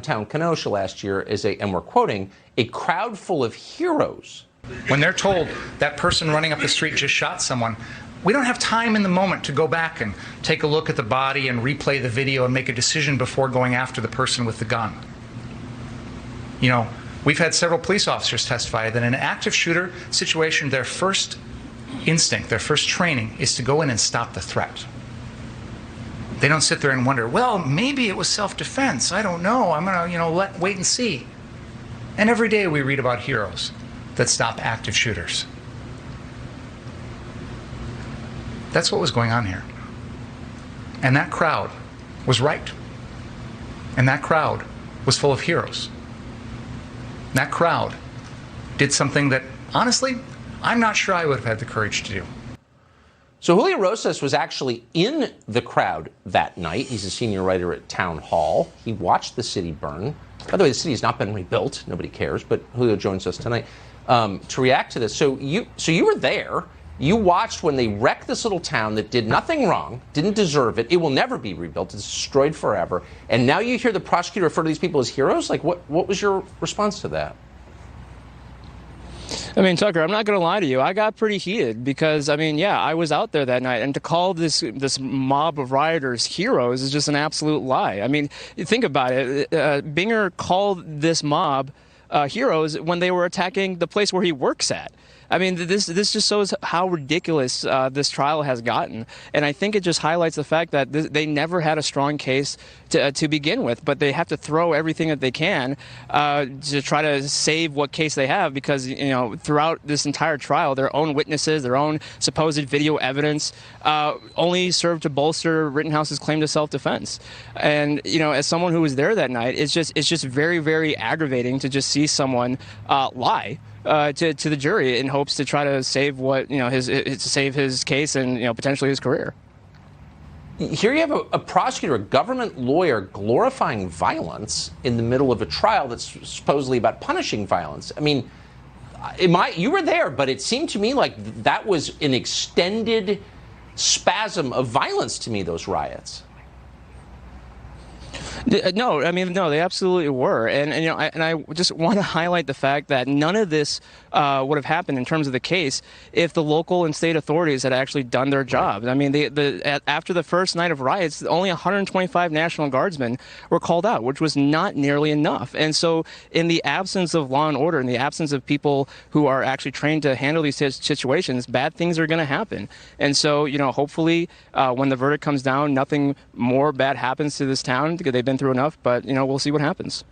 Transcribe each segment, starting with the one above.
Town Kenosha last year is and we're quoting, a crowd full of heroes. When they're told that person running up the street just shot someone, we don't have time in the moment to go back and take a look at the body and replay the video and make a decision before going after the person with the gun. You know, we've had several police officers testify that in an active shooter situation, their first instinct, their first training is to go in and stop the threat. They don't sit there and wonder, well, maybe it was self-defense. I don't know. I'm going to, wait and see. And every day we read about heroes that stop active shooters. That's what was going on here. And that crowd was right. And that crowd was full of heroes. That crowd did something that, honestly, I'm not sure I would have had the courage to do. So Julio Rosas was actually in the crowd that night. He's a senior writer at Town Hall. He watched the city burn. By the way, the city has not been rebuilt. Nobody cares. But Julio joins us tonight to react to this. So you were there. You watched when they wrecked this little town that did nothing wrong, didn't deserve it. It will never be rebuilt. It's destroyed forever. And now you hear the prosecutor refer to these people as heroes? Like, what was your response to that? I mean, Tucker, I'm not going to lie to you. I got pretty heated because, I mean, yeah, I was out there that night. And to call this mob of rioters heroes is just an absolute lie. I mean, think about it. Binger called this mob heroes when they were attacking the place where he works at. I mean, this just shows how ridiculous this trial has gotten. And I think it just highlights the fact that they never had a strong case to begin with, but they have to throw everything that they can to try to save what case they have because, throughout this entire trial, their own witnesses, their own supposed video evidence only served to bolster Rittenhouse's claim to self-defense. And, as someone who was there that night, it's just very, very aggravating to just see someone lie. To the jury in hopes to try to save save his case and potentially his career. Here you have a prosecutor, a government lawyer, glorifying violence in the middle of a trial that's supposedly about punishing violence. I mean, you were there, but it seemed to me like that was an extended spasm of violence to me, those riots. No, I mean, no, they absolutely were. And I just want to highlight the fact that none of this would have happened in terms of the case if the local and state authorities had actually done their job. I mean, after the first night of riots, only 125 National Guardsmen were called out, which was not nearly enough. And so in the absence of law and order, in the absence of people who are actually trained to handle these situations, bad things are going to happen. And so, hopefully when the verdict comes down, nothing more bad happens to this town because they've been through enough, but we'll see what happens.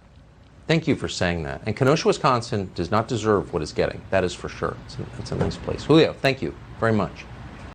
Thank you for saying that. And Kenosha, Wisconsin does not deserve what it's getting. That is for sure. It's a nice place. Julio, thank you very much.